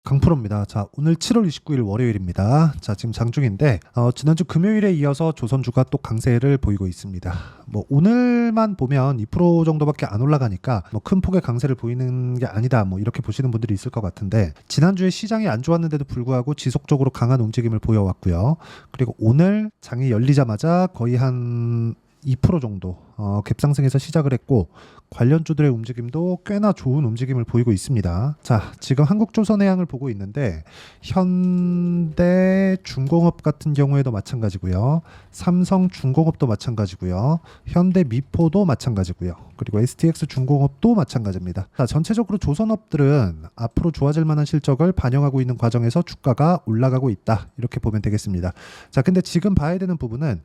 강프로입니다. 자, 오늘 7월 29일 월요일입니다. 자, 지금 장중인데 지난주 금요일에 이어서 조선주가 또 강세를 보이고 있습니다. 뭐 오늘만 보면 2% 정도밖에 안 올라가니까 뭐 큰 폭의 강세를 보이는 게 아니다. 뭐 이렇게 보시는 분들이 있을 것 같은데 지난주에 시장이 안 좋았는데도 불구하고 지속적으로 강한 움직임을 보여왔고요. 그리고 오늘 장이 열리자마자 거의 한 2% 정도 갭상승해서 시작을 했고 관련주들의 움직임도 꽤나 좋은 움직임을 보이고 있습니다. 자, 지금 한국조선해양을 보고 있는데 현대중공업 같은 경우에도 마찬가지고요. 삼성중공업도 마찬가지고요. 현대미포도 마찬가지고요. 그리고 STX중공업도 마찬가지입니다. 자, 전체적으로 조선업들은 앞으로 좋아질 만한 실적을 반영하고 있는 과정에서 주가가 올라가고 있다. 이렇게 보면 되겠습니다. 자, 근데 지금 봐야 되는 부분은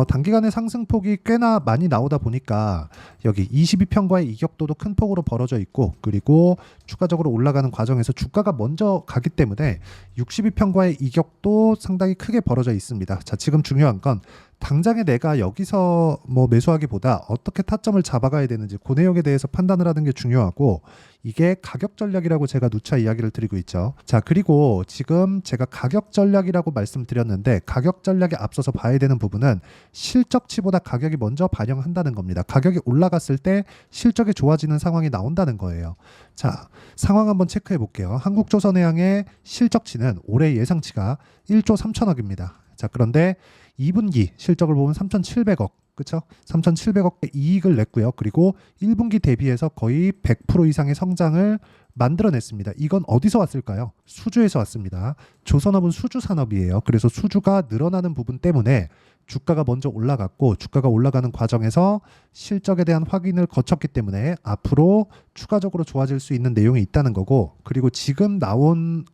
단기간의 상승폭이 꽤나 많이 나오다 보니까 여기 22평과의 이격도도 큰 폭으로 벌어져 있고 그리고 추가적으로 올라가는 과정에서 주가가 먼저 가기 때문에 62평과의 이격도 상당히 크게 벌어져 있습니다. 자, 지금 중요한 건 당장에 내가 여기서 뭐 매수하기보다 어떻게 타점을 잡아가야 되는지 그 내용에 대해서 판단을 하는 게 중요하고 이게 가격 전략이라고 제가 누차 이야기를 드리고 있죠. 자, 그리고 지금 제가 가격 전략이라고 말씀드렸는데 가격 전략에 앞서서 봐야 되는 부분은 실적치보다 가격이 먼저 반영한다는 겁니다. 가격이 올라갔을 때 실적이 좋아지는 상황이 나온다는 거예요. 자, 상황 한번 체크해 볼게요. 한국조선해양의 실적치는 올해 예상치가 1조 3천억입니다. 자, 그런데 2분기 실적을 보면 3,700억, 그렇죠? 3,700억의 이익을 냈고요. 그리고 1분기 대비해서 거의 100% 이상의 성장을 만들어냈습니다. 이건 어디서 왔을까요? 수주에서 왔습니다. 조선업은 수주 산업이에요. 그래서 수주가 늘어나는 부분 때문에 주가가 먼저 올라갔고 주가가 올라가는 과정에서 실적에 대한 확인을 거쳤기 때문에 앞으로 추가적으로 좋아질 수 있는 내용이 있다는 거고 그리고 지금 나온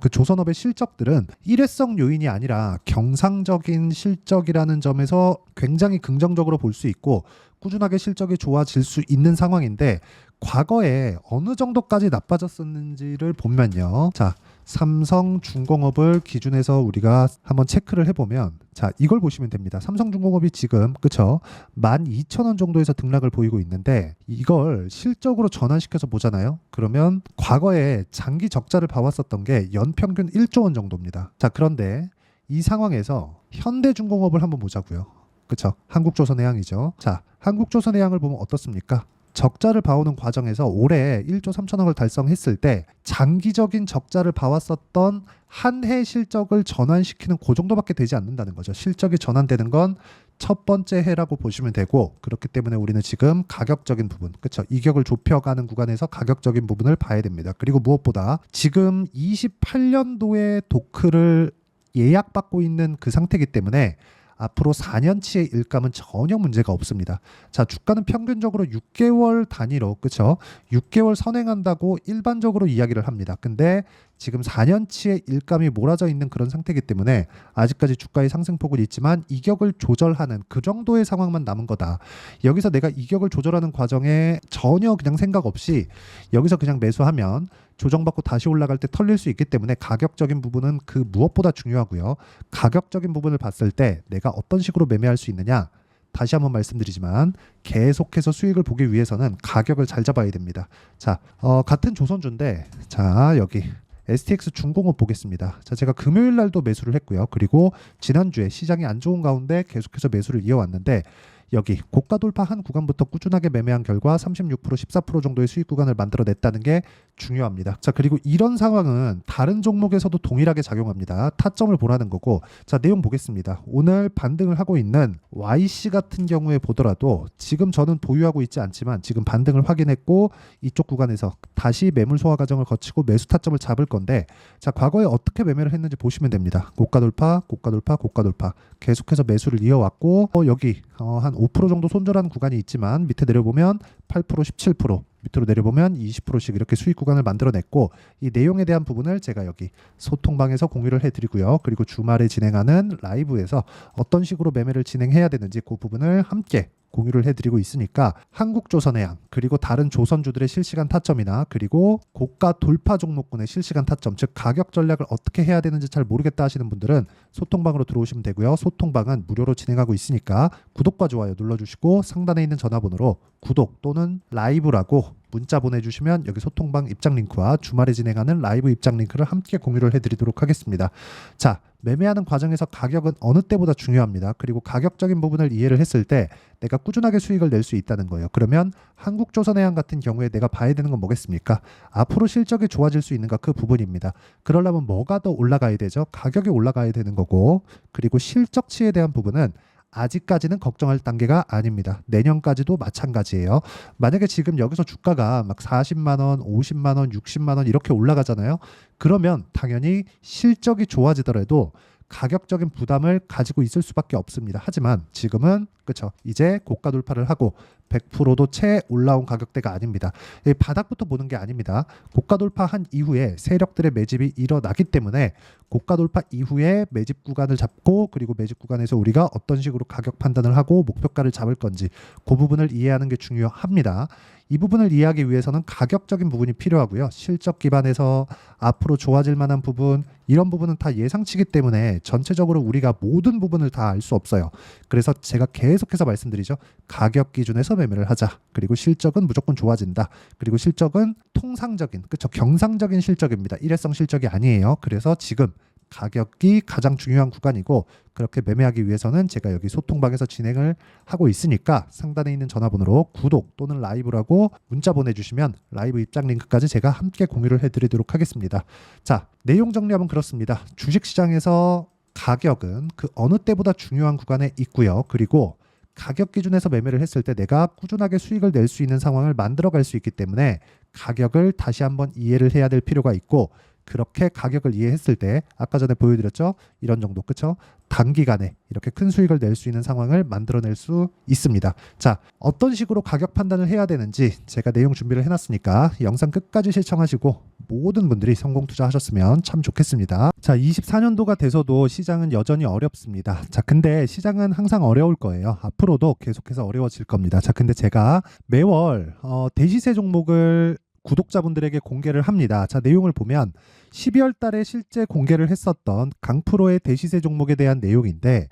그 조선업의 실적들은 일회성 요인이 아니라 경상적인 실적이라는 점에서 굉장히 긍정적으로 볼 수 있고 꾸준하게 실적이 좋아질 수 있는 상황인데 과거에 어느 정도까지 나빠졌었는지를 보면요. 자, 삼성중공업을 기준해서 우리가 한번 체크를 해보면 자, 이걸 보시면 됩니다. 삼성중공업이 지금 그쵸? 12,000원 정도에서 등락을 보이고 있는데 이걸 실적으로 전환시켜서 보잖아요. 그러면 과거에 장기 적자를 봐왔었던 게 연평균 1조 원 정도입니다. 자, 그런데 이 상황에서 현대중공업을 한번 보자고요. 그쵸? 한국조선해양이죠. 자, 한국조선해양을 보면 어떻습니까? 적자를 봐오는 과정에서 올해 1조 3천억을 달성했을 때 장기적인 적자를 봐왔었던 한 해 실적을 전환시키는 그 정도밖에 되지 않는다는 거죠. 실적이 전환되는 건 첫 번째 해라고 보시면 되고 그렇기 때문에 우리는 지금 가격적인 부분, 그렇죠? 이격을 좁혀가는 구간에서 가격적인 부분을 봐야 됩니다. 그리고 무엇보다 지금 28년도에 도크를 예약받고 있는 그 상태이기 때문에 앞으로 4년치의 일감은 전혀 문제가 없습니다. 자, 주가는 평균적으로 6개월 단위로, 그쵸? 6개월 선행한다고 일반적으로 이야기를 합니다. 근데 지금 4년치의 일감이 몰아져 있는 그런 상태이기 때문에 아직까지 주가의 상승폭은 있지만 이격을 조절하는 그 정도의 상황만 남은 거다. 여기서 내가 이격을 조절하는 과정에 전혀 그냥 생각 없이 여기서 그냥 매수하면 조정받고 다시 올라갈 때 털릴 수 있기 때문에 가격적인 부분은 그 무엇보다 중요하고요. 가격적인 부분을 봤을 때 내가 어떤 식으로 매매할 수 있느냐? 다시 한번 말씀드리지만 계속해서 수익을 보기 위해서는 가격을 잘 잡아야 됩니다. 자, 같은 조선주인데 자, 여기 STX중공업 보겠습니다. 자, 제가 금요일 날도 매수를 했고요. 그리고 지난주에 시장이 안 좋은 가운데 계속해서 매수를 이어왔는데 여기 고가 돌파한 구간부터 꾸준하게 매매한 결과 36%, 14% 정도의 수익 구간을 만들어냈다는 게 중요합니다. 자, 그리고 이런 상황은 다른 종목에서도 동일하게 작용합니다. 타점을 보라는 거고 자, 내용 보겠습니다. 오늘 반등을 하고 있는 YC 같은 경우에 보더라도 지금 저는 보유하고 있지 않지만 지금 반등을 확인했고 이쪽 구간에서 다시 매물 소화 과정을 거치고 매수 타점을 잡을 건데 자, 과거에 어떻게 매매를 했는지 보시면 됩니다. 고가 돌파, 고가 돌파, 고가 돌파 계속해서 매수를 이어왔고 여기 한 5% 정도 손절하는 구간이 있지만 밑에 내려보면 8%, 17% 밑으로 내려보면 20%씩 이렇게 수익 구간을 만들어냈고 이 내용에 대한 부분을 제가 여기 소통방에서 공유를 해드리고요. 그리고 주말에 진행하는 라이브에서 어떤 식으로 매매를 진행해야 되는지 그 부분을 함께 공유를 해드리고 있으니까 한국조선해양 그리고 다른 조선주들의 실시간 타점이나 그리고 고가 돌파 종목군의 실시간 타점, 즉 가격 전략을 어떻게 해야 되는지 잘 모르겠다 하시는 분들은 소통방으로 들어오시면 되고요. 소통방은 무료로 진행하고 있으니까 구독과 좋아요 눌러주시고 상단에 있는 전화번호로 구독 또는 라이브라고 문자 보내주시면 여기 소통방 입장 링크와 주말에 진행하는 라이브 입장 링크를 함께 공유를 해드리도록 하겠습니다. 자, 매매하는 과정에서 가격은 어느 때보다 중요합니다. 그리고 가격적인 부분을 이해를 했을 때 내가 꾸준하게 수익을 낼 수 있다는 거예요. 그러면 한국조선해양 같은 경우에 내가 봐야 되는 건 뭐겠습니까? 앞으로 실적이 좋아질 수 있는가, 그 부분입니다. 그러려면 뭐가 더 올라가야 되죠? 가격이 올라가야 되는 거고, 그리고 실적치에 대한 부분은 아직까지는 걱정할 단계가 아닙니다. 내년까지도 마찬가지예요. 만약에 지금 여기서 주가가 막 40만 원, 50만 원, 60만 원 이렇게 올라가잖아요. 그러면 당연히 실적이 좋아지더라도 가격적인 부담을 가지고 있을 수밖에 없습니다. 하지만 지금은 그렇죠. 이제 고가 돌파를 하고 100%도 채 올라온 가격대가 아닙니다. 바닥부터 보는 게 아닙니다. 고가 돌파한 이후에 세력들의 매집이 일어나기 때문에 고가 돌파 이후에 매집 구간을 잡고 그리고 매집 구간에서 우리가 어떤 식으로 가격 판단을 하고 목표가를 잡을 건지 그 부분을 이해하는 게 중요합니다. 이 부분을 이해하기 위해서는 가격적인 부분이 필요하고요. 실적 기반에서 앞으로 좋아질 만한 부분, 이런 부분은 다 예상치기 때문에 전체적으로 우리가 모든 부분을 다 알 수 없어요. 그래서 제가 계속해서 말씀드리죠. 가격 기준에서 매매를 하자. 그리고 실적은 무조건 좋아진다. 그리고 실적은 통상적인, 그렇죠, 경상적인 실적입니다. 일회성 실적이 아니에요. 그래서 지금 가격이 가장 중요한 구간이고, 그렇게 매매하기 위해서는 제가 여기 소통방에서 진행을 하고 있으니까 상단에 있는 전화번호로 구독 또는 라이브라고 문자 보내주시면 라이브 입장 링크까지 제가 함께 공유를 해드리도록 하겠습니다. 자, 내용 정리하면 그렇습니다. 주식시장에서 가격은 그 어느 때보다 중요한 구간에 있고요. 그리고 가격 기준에서 매매를 했을 때 내가 꾸준하게 수익을 낼 수 있는 상황을 만들어갈 수 있기 때문에 가격을 다시 한번 이해를 해야 될 필요가 있고, 그렇게 가격을 이해했을 때 아까 전에 보여드렸죠? 이런 정도, 그쵸? 단기간에 이렇게 큰 수익을 낼 수 있는 상황을 만들어낼 수 있습니다. 자, 어떤 식으로 가격 판단을 해야 되는지 제가 내용 준비를 해놨으니까 영상 끝까지 시청하시고 모든 분들이 성공 투자하셨으면 참 좋겠습니다. 자, 24년도가 돼서도 시장은 여전히 어렵습니다. 자, 근데 시장은 항상 어려울 거예요. 앞으로도 계속해서 어려워질 겁니다. 자, 근데 제가 매월 대시세 종목을 구독자분들에게 공개를 합니다. 자, 내용을 보면 12월 달에 실제 공개를 했었던 강프로의 대시세 종목에 대한 내용인데,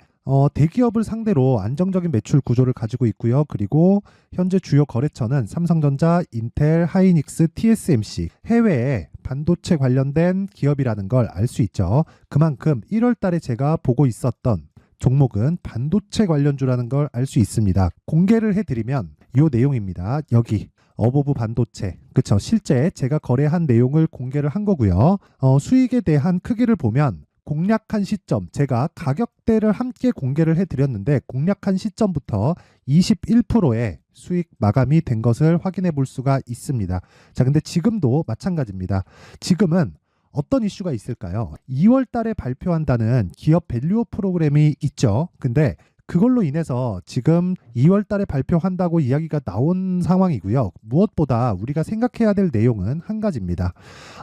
대기업을 상대로 안정적인 매출 구조를 가지고 있고요. 그리고 현재 주요 거래처는 삼성전자, 인텔, 하이닉스, TSMC, 해외에 반도체 관련된 기업이라는 걸 알 수 있죠. 그만큼 1월 달에 제가 보고 있었던 종목은 반도체 관련주라는 걸 알 수 있습니다. 공개를 해드리면 이 내용입니다. 여기 어보브 반도체, 그쵸? 실제 제가 거래한 내용을 공개를 한 거고요. 수익에 대한 크기를 보면 공략한 시점, 제가 가격대를 함께 공개를 해드렸는데 공략한 시점부터 21%의 수익 마감이 된 것을 확인해 볼 수가 있습니다. 자, 근데 지금도 마찬가지입니다. 지금은 어떤 이슈가 있을까요? 2월 달에 발표한다는 기업 밸류업 프로그램이 있죠. 근데 그걸로 인해서 지금 2월 달에 발표한다고 이야기가 나온 상황이고요. 무엇보다 우리가 생각해야 될 내용은 한 가지입니다.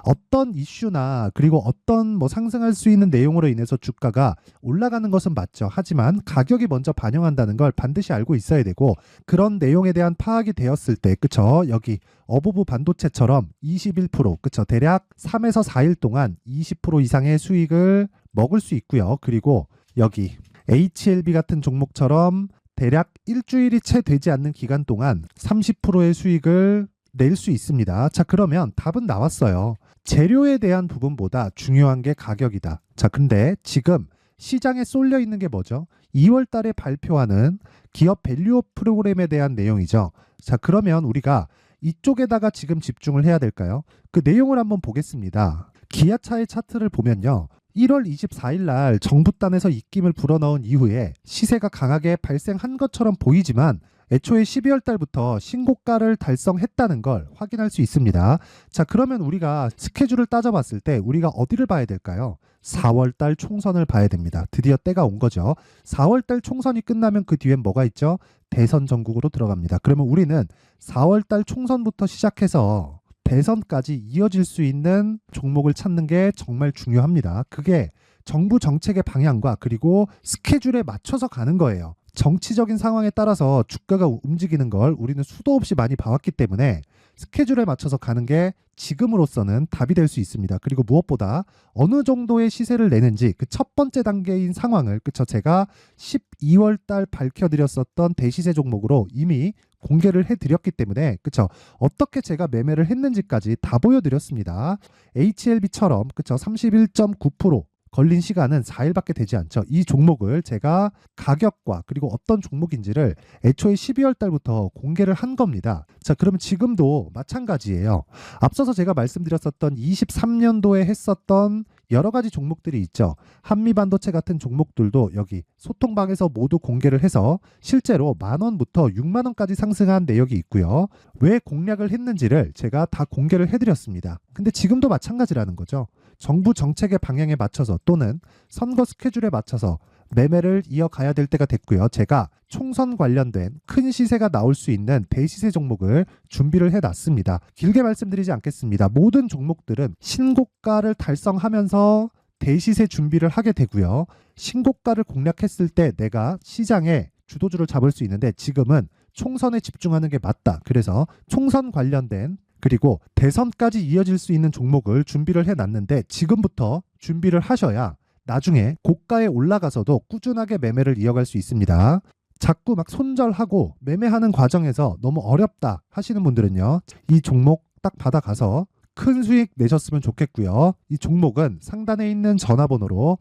어떤 이슈나 그리고 어떤 상승할 수 있는 내용으로 인해서 주가가 올라가는 것은 맞죠. 하지만 가격이 먼저 반영한다는 걸 반드시 알고 있어야 되고, 그런 내용에 대한 파악이 되었을 때, 그쵸? 여기 어보브 반도체처럼 21%, 그쵸? 대략 3에서 4일 동안 20% 이상의 수익을 먹을 수 있고요. 그리고 여기 HLB 같은 종목처럼 대략 일주일이 채 되지 않는 기간 동안 30%의 수익을 낼 수 있습니다. 자, 그러면 답은 나왔어요. 재료에 대한 부분보다 중요한 게 가격이다. 자, 근데 지금 시장에 쏠려 있는 게 뭐죠? 2월 달에 발표하는 기업 밸류업 프로그램에 대한 내용이죠. 자, 그러면 우리가 이쪽에다가 지금 집중을 해야 될까요? 그 내용을 한번 보겠습니다. 기아차의 차트를 보면요. 1월 24일 날 정부단에서 입김을 불어넣은 이후에 시세가 강하게 발생한 것처럼 보이지만 애초에 12월 달부터 신고가를 달성했다는 걸 확인할 수 있습니다. 자, 그러면 우리가 스케줄을 따져봤을 때 우리가 어디를 봐야 될까요? 4월 달 총선을 봐야 됩니다. 드디어 때가 온 거죠. 4월 달 총선이 끝나면 그 뒤엔 뭐가 있죠? 대선 전국으로 들어갑니다. 그러면 우리는 4월 달 총선부터 시작해서 대선까지 이어질 수 있는 종목을 찾는 게 정말 중요합니다. 그게 정부 정책의 방향과 그리고 스케줄에 맞춰서 가는 거예요. 정치적인 상황에 따라서 주가가 움직이는 걸 우리는 수도 없이 많이 봐왔기 때문에 스케줄에 맞춰서 가는 게 지금으로서는 답이 될 수 있습니다. 그리고 무엇보다 어느 정도의 시세를 내는지 그 첫 번째 단계인 상황을 그쵸 제가 12월 달 밝혀드렸었던 대시세 종목으로 이미 공개를 해드렸기 때문에 그쵸 어떻게 제가 매매를 했는지까지 다 보여드렸습니다. HLB처럼 그쵸 31.9% 걸린 시간은 4일밖에 되지 않죠. 이 종목을 제가 가격과 그리고 어떤 종목인지를 애초에 12월 달부터 공개를 한 겁니다. 자, 그러면 지금도 마찬가지예요. 앞서서 제가 말씀드렸었던 23년도에 했었던 여러 가지 종목들이 있죠. 한미반도체 같은 종목들도 여기 소통방에서 모두 공개를 해서 실제로 10,000원부터 60,000원까지 상승한 내역이 있고요. 왜 공략을 했는지를 제가 다 공개를 해드렸습니다. 근데 지금도 마찬가지라는 거죠. 정부 정책의 방향에 맞춰서 또는 선거 스케줄에 맞춰서 매매를 이어가야 될 때가 됐고요. 제가 총선 관련된 큰 시세가 나올 수 있는 대시세 종목을 준비를 해놨습니다. 길게 말씀드리지 않겠습니다. 모든 종목들은 신고가를 달성하면서 대시세 준비를 하게 되고요. 신고가를 공략했을 때 내가 시장에 주도주를 잡을 수 있는데 지금은 총선에 집중하는 게 맞다. 그래서 총선 관련된 그리고 대선까지 이어질 수 있는 종목을 준비를 해놨는데 지금부터 준비를 하셔야 나중에 고가에 올라가서도 꾸준하게 매매를 이어갈 수 있습니다. 자꾸 막 손절하고 매매하는 과정에서 너무 어렵다 하시는 분들은요. 이 종목 딱 받아가서 큰 수익 내셨으면 좋겠고요. 이 종목은 상단에 있는 전화번호로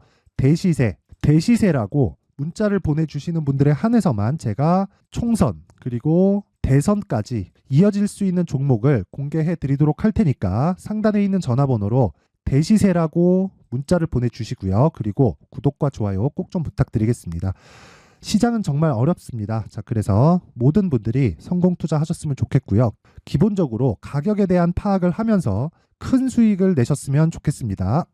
대시세라고 문자를 보내주시는 분들에 한해서만 제가 총선 그리고 대선까지 이어질 수 있는 종목을 공개해 드리도록 할 테니까 상단에 있는 전화번호로 대시세라고 문자를 보내주시고요. 그리고 구독과 좋아요 꼭 좀 부탁드리겠습니다. 시장은 정말 어렵습니다. 자, 그래서 모든 분들이 성공 투자하셨으면 좋겠고요. 기본적으로 가격에 대한 파악을 하면서 큰 수익을 내셨으면 좋겠습니다.